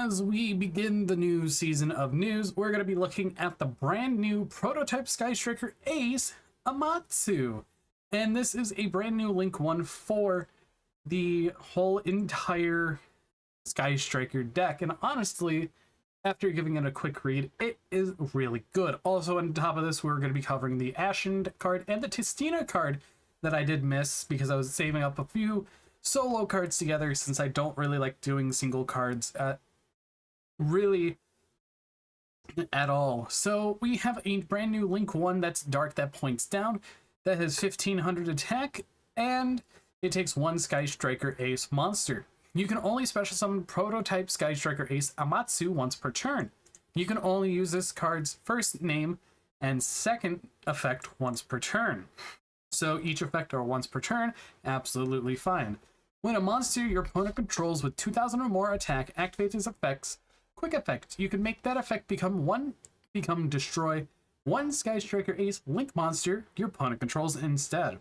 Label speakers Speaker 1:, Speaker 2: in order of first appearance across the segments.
Speaker 1: as we begin the new season of news, we're going to be looking at the brand new prototype Sky Striker Ace, Amatsu. And this is a brand new Link-1 for the whole entire Sky Striker deck. And honestly, after giving it a quick read, it is really good. Also, on top of this, we're going to be covering the Ashen card and the Tistina card that I did miss because I was saving up a few solo cards together since I don't really like doing single cards at all. So we have a brand new Link-1 that's dark, that points down, that has 1500 attack, and it takes one Sky Striker Ace monster. You can only special summon prototype Sky Striker Ace Amatsu once per turn. You can only use this card's first name and second effect once per turn. So each effect are once per turn, absolutely fine. When a monster your opponent controls with 2000 or more attack activates its effects, quick effect, you can make that effect become destroy one Sky Striker Ace Link monster your opponent controls instead.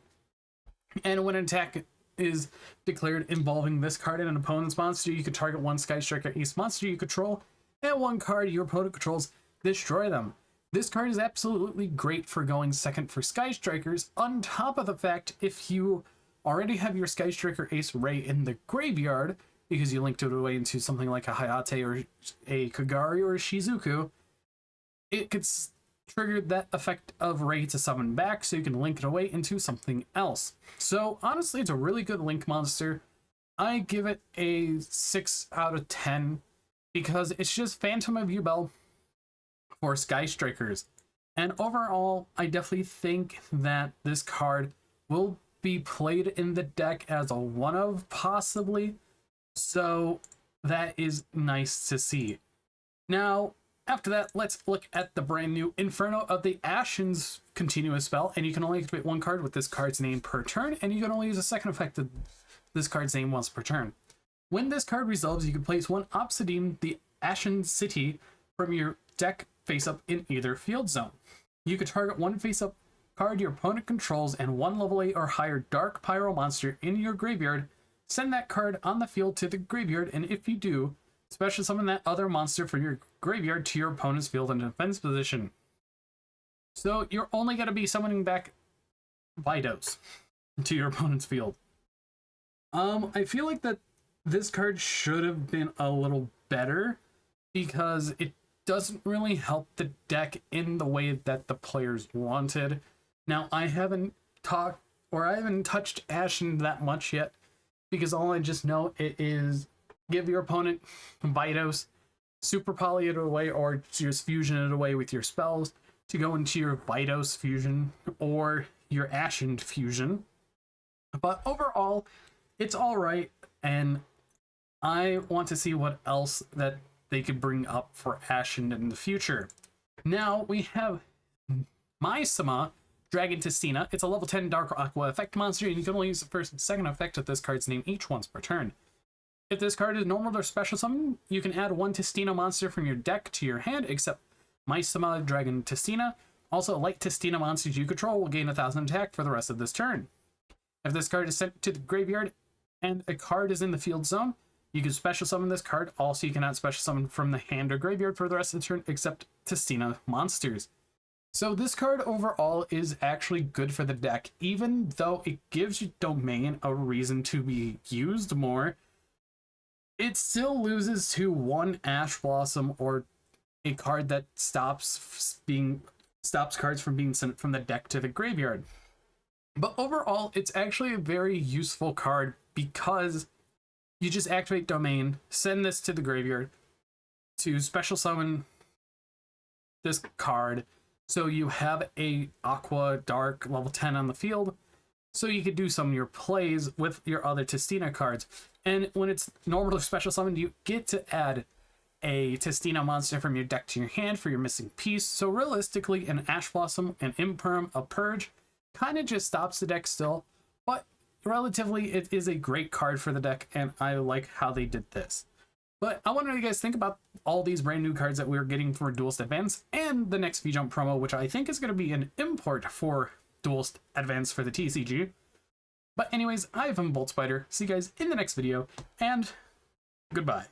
Speaker 1: And when an attack is declared involving this card and an opponent's monster, you can target one Sky Striker Ace monster you control and one card your opponent controls, destroy them. This card is absolutely great for going second for Sky Strikers, on top of the fact if you already have your Sky Striker Ace Ray in the graveyard, because you linked it away into something like a Hayate or a Kagari or a Shizuku, it could trigger that effect of Ray to summon back, so you can link it away into something else. So honestly, it's a really good Link monster. I give it a 6 out of 10 because it's just Phantom of Yubel for Sky Strikers. And overall, I definitely think that this card will be played in the deck as a one-of, possibly. So that is nice to see. Now, after that, let's look at the brand new Inferno of the Ashen's continuous spell, and you can only activate one card with this card's name per turn, and you can only use a second effect of this card's name once per turn. When this card resolves, you can place one Obsidian, the Ashen City, from your deck face-up in either field zone. You can target one face-up card your opponent controls and one level 8 or higher Dark Pyro monster in your graveyard. Send that card on the field to the graveyard, and if you do, special summon that other monster from your graveyard to your opponent's field in defense position. So you're only going to be summoning back Vidos to your opponent's field. I feel like that this card should have been a little better because it doesn't really help the deck in the way that the players wanted. Now, I haven't touched Ashen that much yet because all I just know it is give your opponent Vidos, super poly it away, or just fusion it away with your spells to go into your Vidos fusion or your Ashen fusion. But overall, it's alright, and I want to see what else that they could bring up for Ashen in the future. Now, we have Maisama, Dragon Tistina. It's a level 10 Dark Aqua effect monster, and you can only use the first and second effect of this card's name each once per turn. If this card is normal or special summon, you can add one Tistina monster from your deck to your hand, except Maisama Dragon Tistina. Also, light Tistina monsters you control will gain 1000 attack for the rest of this turn. If this card is sent to the graveyard and a card is in the field zone, you can special summon this card. Also, you cannot special summon from the hand or graveyard for the rest of the turn, except Tistina monsters. So this card overall is actually good for the deck, even though it gives your domain a reason to be used more. It still loses to one Ash Blossom or a card that stops cards from being sent from the deck to the graveyard. But overall, it's actually a very useful card because you just activate domain, send this to the graveyard to special summon this card. So you have a Aqua Dark level 10 on the field, so you could do some of your plays with your other Tistina cards. And when it's normal or special summoned, you get to add a Tistina monster from your deck to your hand for your missing piece. So realistically, an Ash Blossom, an Imperm, a Purge kind of just stops the deck still, but relatively it is a great card for the deck, and I like how they did this. But I want to know what you guys think about all these brand new cards that we're getting for Duelist Advance and the next V-Jump promo, which I think is going to be an import for Duelist Advance for the TCG. But anyways, I've been Bolt Spider. See you guys in the next video, and goodbye.